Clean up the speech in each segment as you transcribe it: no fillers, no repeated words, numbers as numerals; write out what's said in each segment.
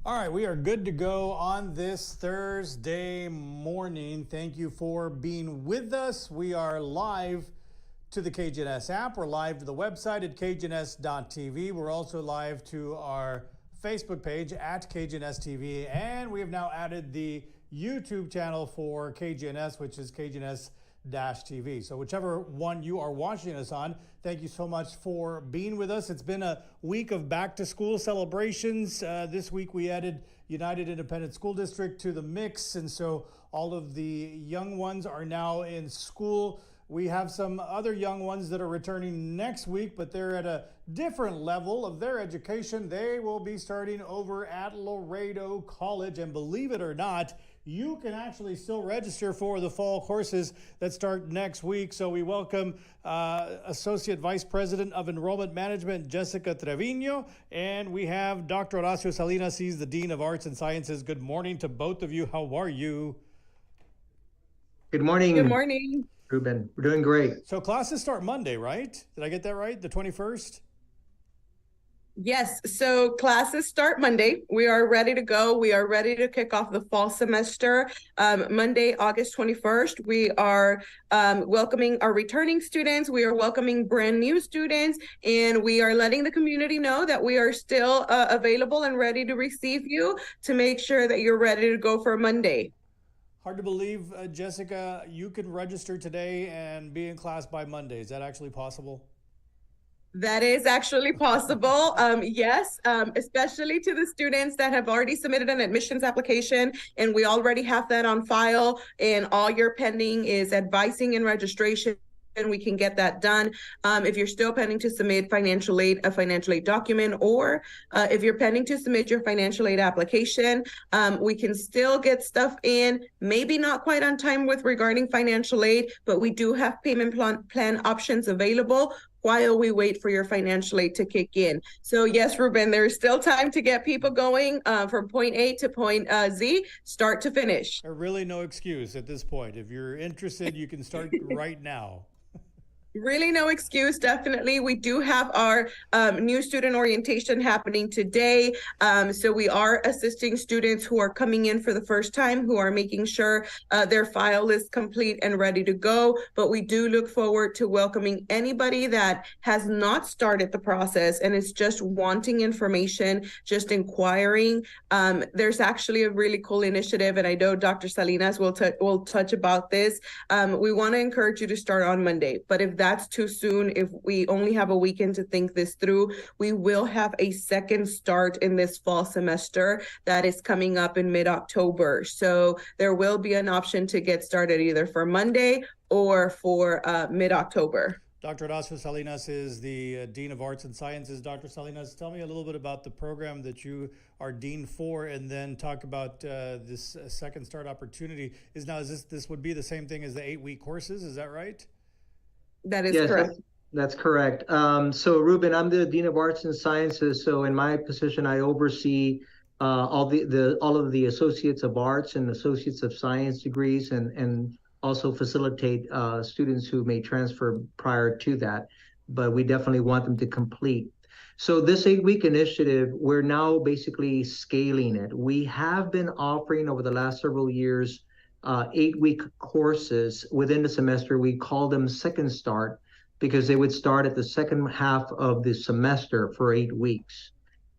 All right, we are good to go on this Thursday morning. Thank you for being with us. We are live to the KGNS app. We're live to the website at kgns.tv. We're also live to our Facebook page at KGNS TV. And we have now added the YouTube channel for KGNS, which is KGNS-TV. So whichever one you are watching us on, thank you so much for being with us. It's been a week of back to school celebrations. This week we added United Independent School District to the mix. And so all of the young ones are now in school. We have some other young ones that are returning next week, but they're at a different level of their education. They will be starting over at Laredo College. And believe it or not, you can actually still register for the fall courses that start next week. So we welcome Associate Vice President of Enrollment Management, Jessica Treviño, and we have Dr. Horacio Salinas. He's the Dean of Arts and Sciences. Good morning to both of you. How are you? Good morning. Good morning. Ruben, we're doing great. So classes start Monday, right? Did I get that right? The 21st? Yes, so classes start Monday. We are ready to go. We are ready to kick off the fall semester. Monday, August 21st, we are welcoming our returning students. We are welcoming brand new students, and we are letting the community know that we are still available and ready to receive you to make sure that you're ready to go for Monday. Hard to believe, Jessica, you can register today and be in class by Monday. Is that actually possible? That is actually possible. Yes, especially to the students that have already submitted an admissions application, and we already have that on file, and all you're pending is advising and registration. And we can get that done. If you're still pending to submit financial aid, a financial aid document, or if you're pending to submit your financial aid application, we can still get stuff in, maybe not quite on time with regarding financial aid, but we do have payment plan options available while we wait for your financial aid to kick in. So yes, Ruben, there's still time to get people going from point A to point Z, start to finish. There's really no excuse at this point. If you're interested, you can start right now. Really no excuse, definitely. We do have our new student orientation happening today. So we are assisting students who are coming in for the first time, who are making sure their file is complete and ready to go. But we do look forward to welcoming anybody that has not started the process and is just wanting information, just inquiring. There's actually a really cool initiative, and I know Dr. Salinas will touch about this. We want to encourage you to start on Monday, but if that's too soon, if we only have a weekend to think this through, we will have a second start in this fall semester that is coming up in mid-October. So there will be an option to get started either for Monday or for mid-October. Dr. Horacio Salinas is the Dean of Arts and Sciences. Dr. Salinas, tell me a little bit about the program that you are Dean for, and then talk about this second start opportunity. This would be the same thing as the 8-week courses, is that right? That is correct. That's correct. So Ruben, I'm the Dean of Arts and Sciences. So in my position, I oversee all of the Associates of Arts and Associates of Science degrees, and also facilitate students who may transfer prior to that. But we definitely want them to complete. So this 8-week initiative, we're now basically scaling it. We have been offering over the last several years 8-week courses within the semester. We call them second start because they would start at the second half of the semester for 8 weeks.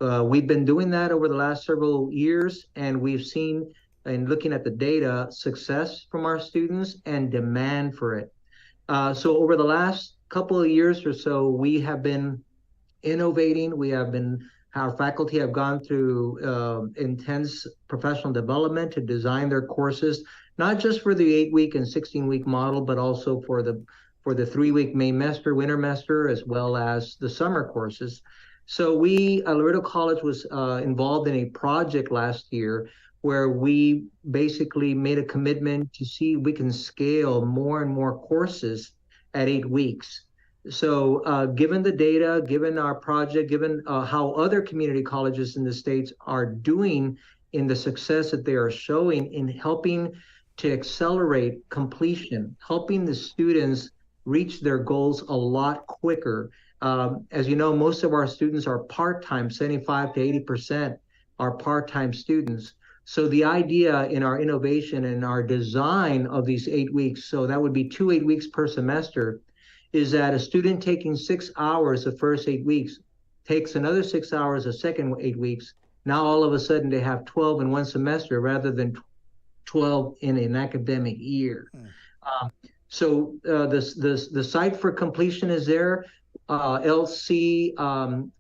We've been doing that over the last several years, and we've seen, in looking at the data, success from our students and demand for it. So over the last couple of years or so, we have been innovating. Our faculty have gone through intense professional development to design their courses, not just for the 8-week and 16-week model, but also for the 3-week May semester, winter semester, as well as the summer courses. So Laredo College was involved in a project last year where we basically made a commitment to see if we can scale more and more courses at 8 weeks. So given the data, given our project, given how other community colleges in the States are doing in the success that they are showing in helping to accelerate completion, helping the students reach their goals a lot quicker. As you know, most of our students are part-time, 75 to 80%. are part-time students. So the idea in our innovation and our design of these 8 weeks, so that would be 2 8 weeks per semester, is that a student taking 6 hours the first 8 weeks takes another 6 hours the second 8 weeks. Now all of a sudden they have 12 in one semester rather than 12 in an academic year. So the site for completion is there. LC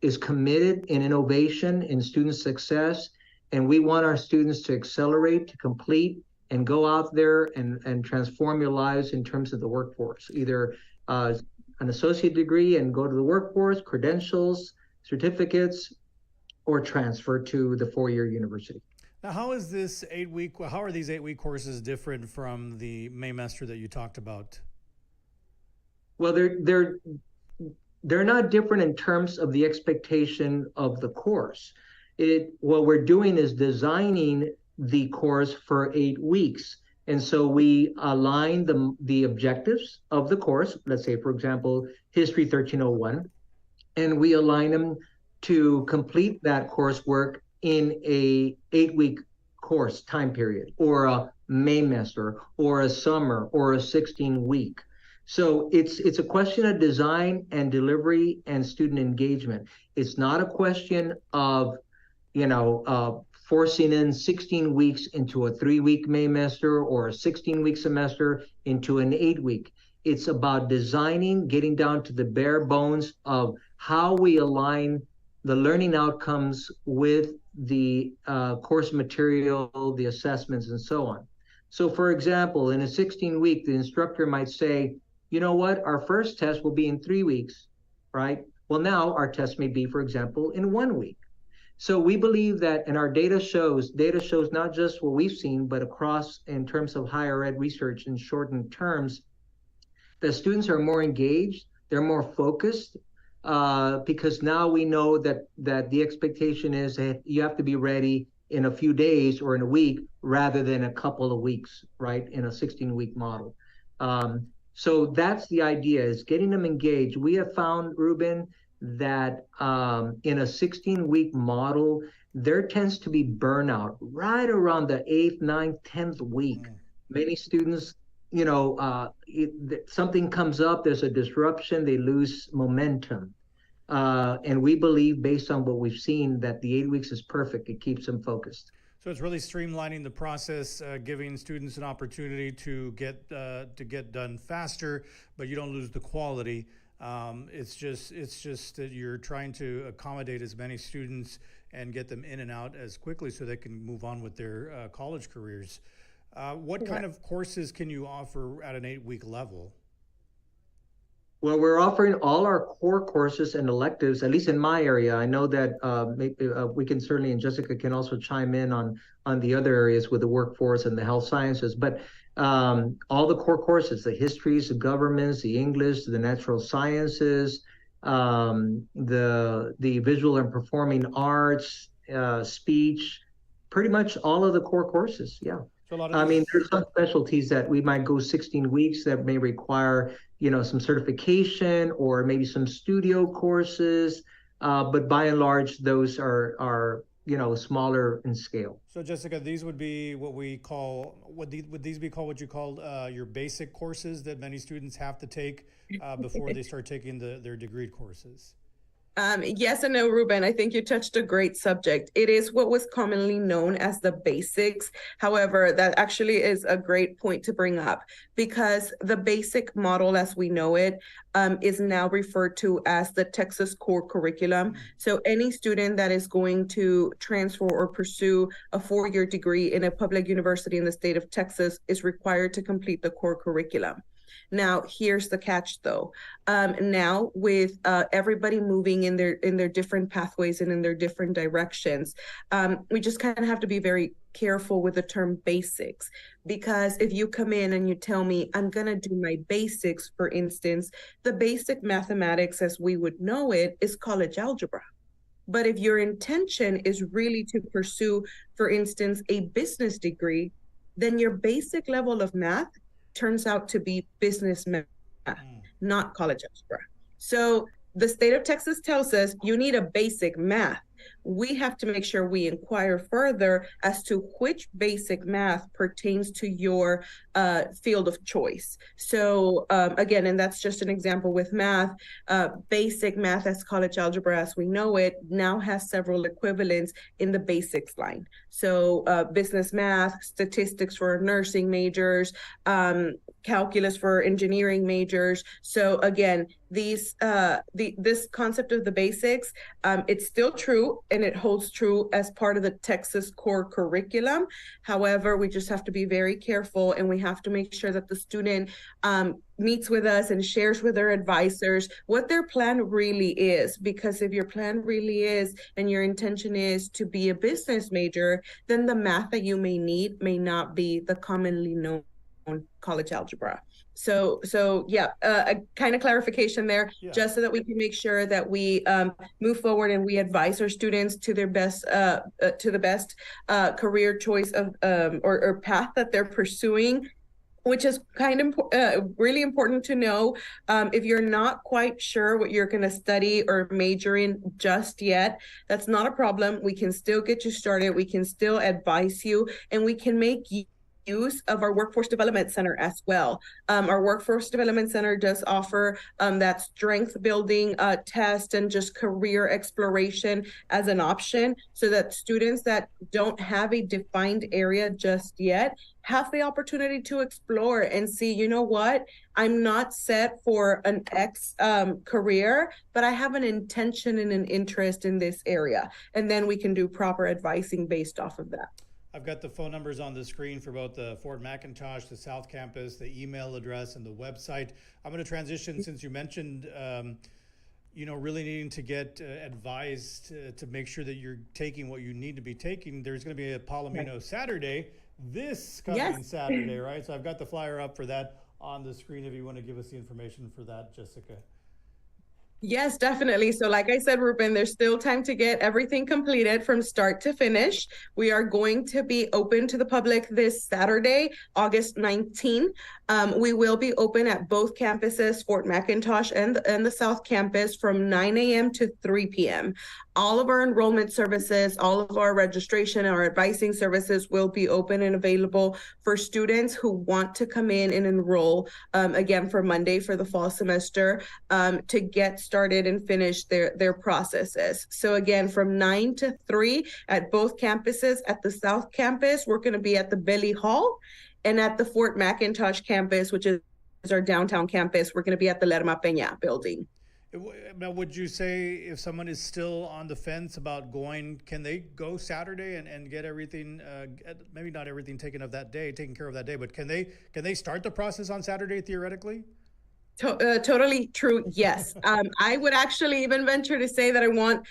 is committed in innovation, in student success, and we want our students to accelerate, to complete, and go out there and transform your lives in terms of the workforce, either an associate degree and go to the workforce, credentials, certificates, or transfer to the 4-year university. Now, how are these 8-week courses different from the Maymester that you talked about? Well, they're not different in terms of the expectation of the course. What we're doing is designing the course for 8 weeks. And so we align the objectives of the course, let's say, for example, History 1301, and we align them to complete that coursework in a 8-week course time period, or a Maymester, or a summer, or a 16-week. So it's a question of design and delivery and student engagement. It's not a question of, forcing in 16 weeks into a 3-week Maymester or a 16-week semester into an 8-week. It's about designing, getting down to the bare bones of how we align the learning outcomes with the course material, the assessments, and so on. So for example, in a 16-week, the instructor might say, you know what, our first test will be in 3 weeks, right? Well, now our test may be, for example, in 1 week. So we believe that, and our data shows not just what we've seen, but across in terms of higher ed research in shortened terms, that students are more engaged, they're more focused, because now we know that the expectation is that you have to be ready in a few days or in a week rather than a couple of weeks, right, in a 16-week model. So that's the idea, is getting them engaged. We have found, Ruben, that in a 16-week model, there tends to be burnout right around the 8th, 9th, 10th week. Many students, something comes up, there's a disruption, they lose momentum. And we believe, based on what we've seen, that the 8 weeks is perfect. It keeps them focused. So it's really streamlining the process, giving students an opportunity to get done faster, but you don't lose the quality. It's just that you're trying to accommodate as many students and get them in and out as quickly so they can move on with their college careers. What kind of courses can you offer at an 8-week level? Well, we're offering all our core courses and electives, at least in my area. I know that maybe, we can certainly, and Jessica can also chime in on the other areas with the workforce and the health sciences, but all the core courses, the histories, the governments, the English, the natural sciences, the visual and performing arts, speech, pretty much all of the core courses, yeah. So there's some specialties that we might go 16 weeks that may require, some certification or maybe some studio courses. But by and large, those are smaller in scale. So Jessica, these would be what we call, would these be called what you called your basic courses that many students have to take before they start taking their degree courses? Yes and no, Ruben. I think you touched a great subject. It is what was commonly known as the basics. However, that actually is a great point to bring up, because the basic model as we know it is now referred to as the Texas Core Curriculum. So any student that is going to transfer or pursue a 4-year degree in a public university in the state of Texas is required to complete the core curriculum. Now, here's the catch, though. Now, with everybody moving in their different pathways and in their different directions, we just kind of have to be very careful with the term basics, because if you come in and you tell me, I'm going to do my basics, for instance, the basic mathematics as we would know it is college algebra. But if your intention is really to pursue, for instance, a business degree, then your basic level of math turns out to be business math, not college algebra. So the state of Texas tells us you need a basic math, we have to make sure we inquire further as to which basic math pertains to your field of choice. So again, and that's just an example with math. Basic math as college algebra as we know it now has several equivalents in the basics line. So business math, statistics for nursing majors, calculus for engineering majors. So again, this concept of the basics, it's still true, and it holds true as part of the Texas core curriculum. However, we just have to be very careful, and we have to make sure that the student meets with us and shares with their advisors what their plan really is. Because if your plan really is, and your intention is to be a business major, then the math that you may need may not be the commonly known college algebra. So yeah, a kind of clarification there, just so that we can make sure that we move forward and we advise our students to their best, to the best career choice of or path that they're pursuing, which is kind of really important to know. If you're not quite sure what you're going to study or major in just yet, that's not a problem. We can still get you started. We can still advise you, and we can make use of our Workforce Development Center as well. Our Workforce Development Center does offer that strength building test and just career exploration as an option, so that students that don't have a defined area just yet have the opportunity to explore and see, you know what, I'm not set for an X career, but I have an intention and an interest in this area. And then we can do proper advising based off of that. I've got the phone numbers on the screen for both the Fort McIntosh, the South Campus, the email address, and the website. I'm going to transition, since you mentioned, really needing to get advised to make sure that you're taking what you need to be taking. There's going to be a Palomino Saturday this coming Saturday, right? So I've got the flyer up for that on the screen if you want to give us the information for that, Jessica. Yes, definitely. So like I said, Ruben, there's still time to get everything completed from start to finish. We are going to be open to the public this Saturday, August 19. We will be open at both campuses, Fort McIntosh and the South Campus, from 9 a.m. to 3 p.m. All of our enrollment services, all of our registration, our advising services will be open and available for students who want to come in and enroll, again, for Monday for the fall semester, to get started and finish their processes. So again, from 9 to 3 at both campuses. At the South Campus, we're going to be at the Belly Hall, and at the Fort McIntosh campus, which is our downtown campus, we're going to be at the Lerma Peña building. Now, would you say if someone is still on the fence about going, can they go Saturday and get everything, maybe not everything taken care of that day, but can they start the process on Saturday theoretically? Totally true. Yes. I would actually even venture to say that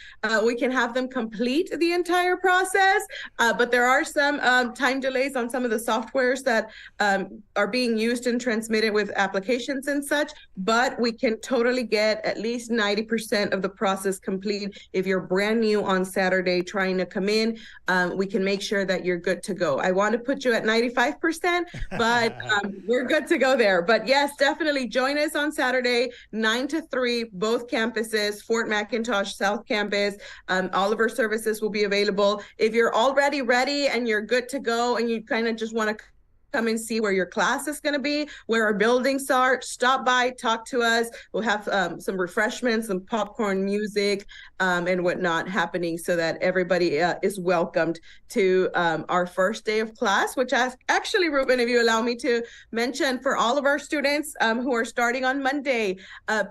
we can have them complete the entire process, but there are some time delays on some of the softwares that are being used and transmitted with applications and such, but we can totally get at least 90% of the process complete. If you're brand new on Saturday trying to come in, we can make sure that you're good to go. I want to put you at 95%, but we're good to go there. But yes, definitely join us on Saturday, 9 to 3, both campuses, Fort McIntosh, South Campus. All of our services will be available. If you're already ready and you're good to go and you kind of just want to come and see where your class is going to be, where our buildings are, stop by, talk to us. We'll have some refreshments, some popcorn, music, and whatnot happening, so that everybody is welcomed to our first day of class, which actually, Ruben, if you allow me to mention, for all of our students who are starting on Monday,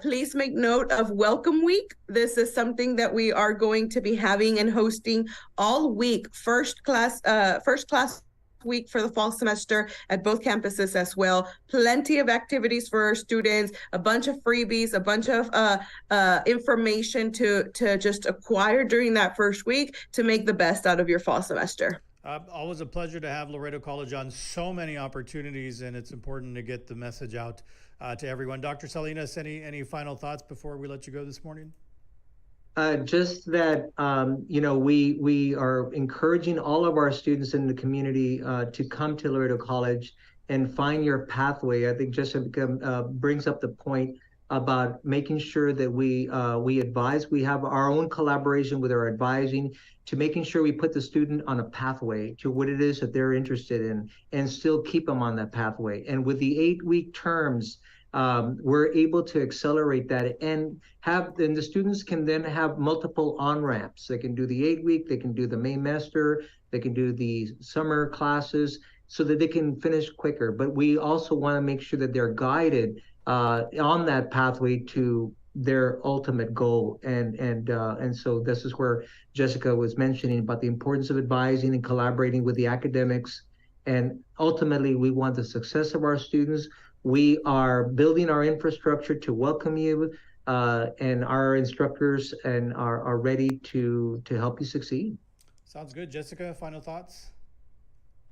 please make note of Welcome Week. This is something that we are going to be having and hosting all week. First class week for the fall semester at both campuses as well. Plenty of activities for our students, a bunch of freebies, a bunch of information to just acquire during that first week to make the best out of your fall semester. Always a pleasure to have Laredo College on. So many opportunities, and it's important to get the message out to everyone. Dr. Salinas, any final thoughts before we let you go this morning? Just that, we are encouraging all of our students in the community to come to Laredo College and find your pathway. I think Jessica brings up the point. about making sure that we advise. We have our own collaboration with our advising to making sure we put the student on a pathway to what it is that they're interested in and still keep them on that pathway. And with the 8-week terms, we're able to accelerate that and the students can then have multiple on-ramps. They can do the 8-week, they can do the main semester, they can do the summer classes so that they can finish quicker. But we also want to make sure that they're guided on that pathway to their ultimate goal. And so this is where Jessica was mentioning about the importance of advising and collaborating with the academics. And ultimately, we want the success of our students. We are building our infrastructure to welcome you, and our instructors and are ready to help you succeed. Sounds good. Jessica, final thoughts?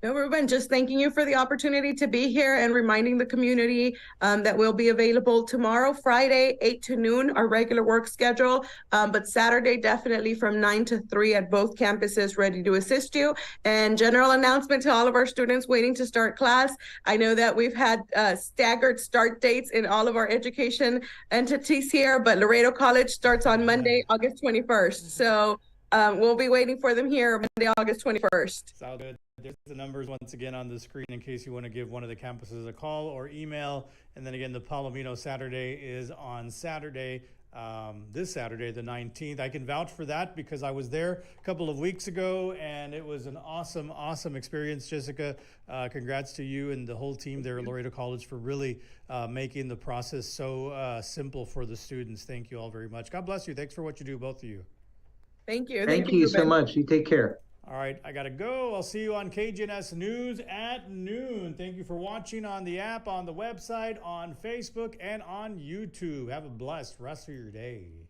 No, Ruben, just thanking you for the opportunity to be here and reminding the community that we'll be available tomorrow, Friday, 8 to noon, our regular work schedule, but Saturday, definitely from 9 to 3 at both campuses, ready to assist you. And general announcement to all of our students waiting to start class. I know that we've had staggered start dates in all of our education entities here, but Laredo College starts on Monday, August 21st. So we'll be waiting for them here Monday, August 21st. Sounds good. There's the numbers once again on the screen in case you want to give one of the campuses a call or email. And then again, the Palomino Saturday is on Saturday, this Saturday, the 19th. I can vouch for that because I was there a couple of weeks ago and it was an awesome experience. Jessica, congrats to you and the whole team there at Laredo College for really making the process so simple for the students. Thank you all very much. God bless you. Thanks for what you do, both of you. Thank you. Thank you so much. You take care. All right, I got to go. I'll see you on KGNS News at noon. Thank you for watching on the app, on the website, on Facebook, and on YouTube. Have a blessed rest of your day.